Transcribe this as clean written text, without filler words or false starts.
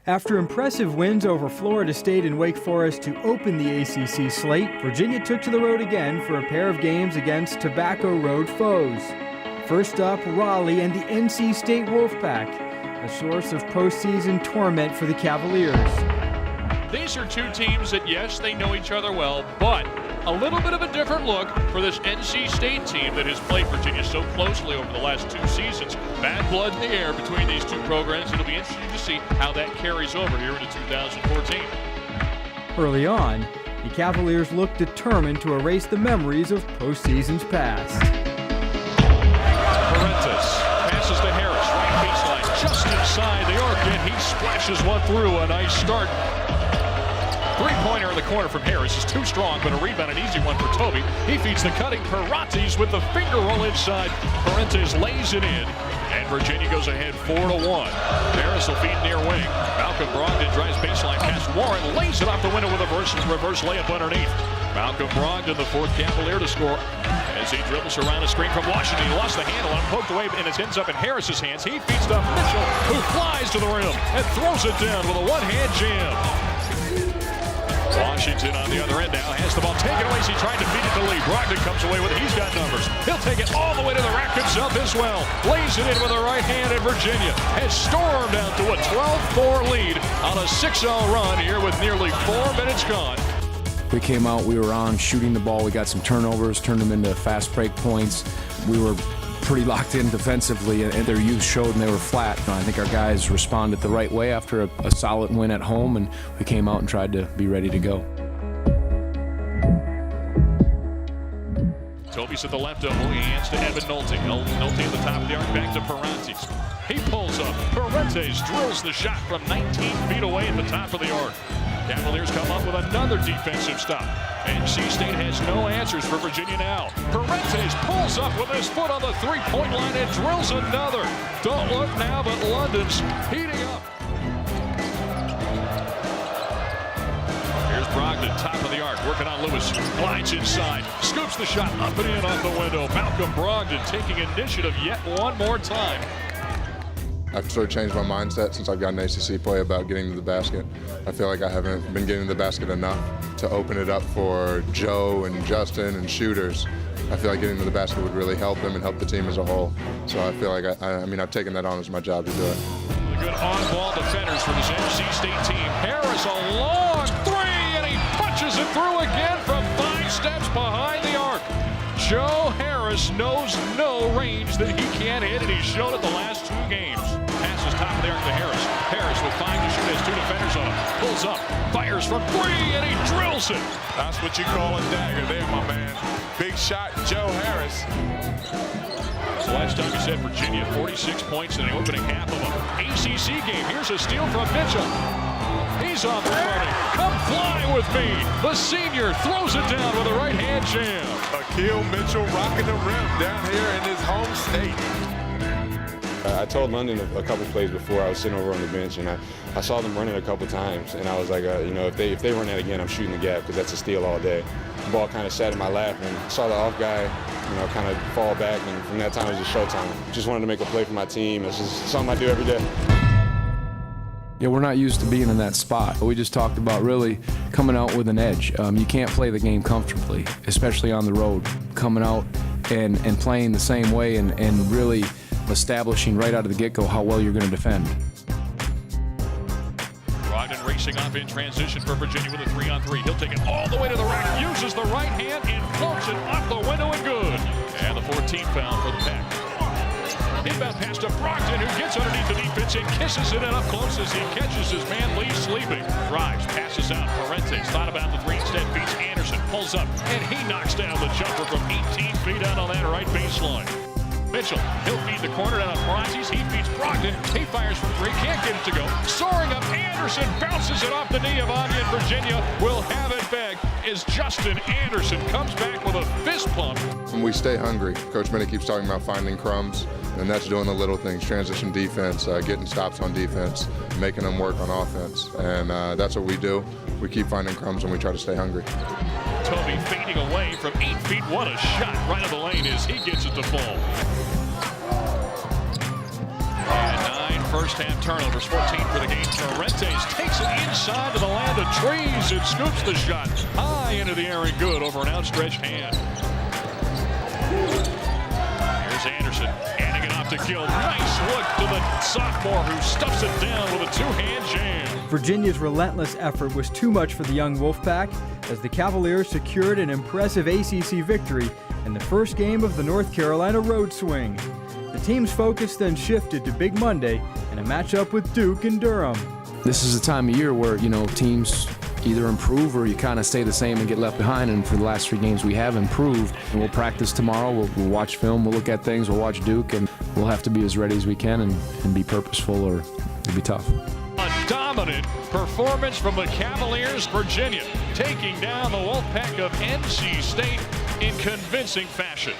After impressive wins over Florida State and Wake Forest to open the ACC slate, Virginia took to the road again for a pair of games against Tobacco Road foes. First up, Raleigh and the NC State Wolfpack, a source of postseason torment for the Cavaliers. These are two teams that, yes, they know each other well, but a little bit of a different look for this NC State team that has played Virginia so closely over the last two seasons. Bad blood in the air between these two programs. It'll be interesting to see how that carries over here into 2014. Early on, the Cavaliers looked determined to erase the memories of postseasons past. Parentis passes to Harris, right baseline, just inside the arc, and he splashes one through. A nice start. Three-pointer in the corner from Harris is too strong, but a rebound, an easy one for Toby. He feeds the cutting Parentis with the finger roll inside. Parentis lays it in, and Virginia goes ahead 4-1. Harris will feed near wing. Malcolm Brogdon drives baseline past Warren, lays it off the window with a reverse layup underneath. Malcolm Brogdon, the fourth Cavalier to score, as he dribbles around a screen from Washington. He lost the handle and poked away, and it ends up in Harris's hands. He feeds to Mitchell, who flies to the rim and throws it down with a one-hand jam. Washington on the other end now has the ball taken away as he tried to feed it to Lee. Brogdon comes away with it. He's got numbers. He'll take it all the way to the rack himself as well. Lays it in with the right hand, and Virginia has stormed out to a 12-4 lead on a 6-0 run here with nearly 4 minutes gone. We came out, we were on shooting the ball. We got some turnovers, turned them into fast break points. We were pretty locked in defensively, and their youth showed, and they were flat. I think our guys responded the right way after a solid win at home, and we came out and tried to be ready to go. Toby's at the left elbow. He hands to Evan Nolte. Nolte at the top of the arc, back to Parentis. He pulls up. Parentis drills the shot from 19 feet away at the top of the arc. Cavaliers come up with another defensive stop. NC State has no answers for Virginia now. Parentis pulls up with his foot on the three-point line and drills another. Don't look now, but London's heating up. Here's Brogdon, top of the arc, working on Lewis. Glides inside, scoops the shot up and in off the window. Malcolm Brogdon taking initiative yet one more time. I've sort of changed my mindset since I've gotten ACC play about getting to the basket. I feel like I haven't been getting to the basket enough to open it up for Joe and Justin and shooters. I feel like getting to the basket would really help them and help the team as a whole. So I feel like I've taken that on as my job to do it. The good on-ball defenders for this NC State team. Harris a long three, and he punches it through again from 5 steps behind the arc. Joe Harris knows no range that he can't hit, and he's shown it the last 2 games. Passes top of the arc to Harris. Harris with 5 to shoot, has 2 defenders on him. Pulls up, fires from 3, and he drills it. That's what you call a dagger there, my man. Big shot, Joe Harris. So last time he said Virginia, 46 points in the opening half of an ACC game. Here's a steal from Mitchell. He's off and running. Come fly with me. The senior throws it down with a right-hand jam. Akil Mitchell rocking the rim down here in his home state. I told London a couple plays before. I was sitting over on the bench, and I saw them running a couple times, and I was like, if they run that again, I'm shooting the gap because that's a steal all day. The ball kind of sat in my lap, and saw the off guy, kind of fall back, and from that time it was just showtime. Just wanted to make a play for my team. It's just something I do every day. Yeah, we're not used to being in that spot. We just talked about really coming out with an edge. You can't play the game comfortably, especially on the road. Coming out and playing the same way and really establishing right out of the get-go how well you're going to defend. Brogdon racing off in transition for Virginia with a 3-on-3. He'll take it all the way to the rack, uses the right hand, and floats it off the window and good. And the 14th foul for the Pack. Inbound pass to Brogdon, who gets underneath the defense and kisses it in up close as he catches his man Lee sleeping. Drives, passes out. Parentis thought about the 3 instead, beats Anderson, pulls up, and he knocks down the jumper from 18 feet out on that right baseline. Mitchell, he'll feed the corner down on Parentis. He feeds Brogdon. He fires from 3, can't get it to go. Soaring up, Anderson bounces it off the knee of Anya, and Virginia will have it back as Justin Anderson comes back with a fist pump. When we stay hungry, Coach Minnie keeps talking about finding crumbs, and that's doing the little things, transition defense, getting stops on defense, making them work on offense, and that's what we do. We keep finding crumbs and we try to stay hungry. Toby fading away from 8 feet. What a shot right of the lane as he gets it to fall. And 9 first-half turnovers, 14 for the game. Parentis threes and scoops the shot high into the air and good over an outstretched hand. Here's Anderson handing it off to Gill. Nice look to the sophomore who stuffs it down with a two-hand jam. Virginia's relentless effort was too much for the young Wolfpack as the Cavaliers secured an impressive ACC victory in the first game of the North Carolina road swing. The team's focus then shifted to Big Monday in a matchup with Duke and Durham. This is the time of year where, teams either improve or you kind of stay the same and get left behind. And for the last 3 games, we have improved. And we'll practice tomorrow. We'll watch film. We'll look at things. We'll watch Duke. And we'll have to be as ready as we can and be purposeful, or it'll be tough. A dominant performance from the Cavaliers. Virginia taking down the Wolfpack of NC State in convincing fashion.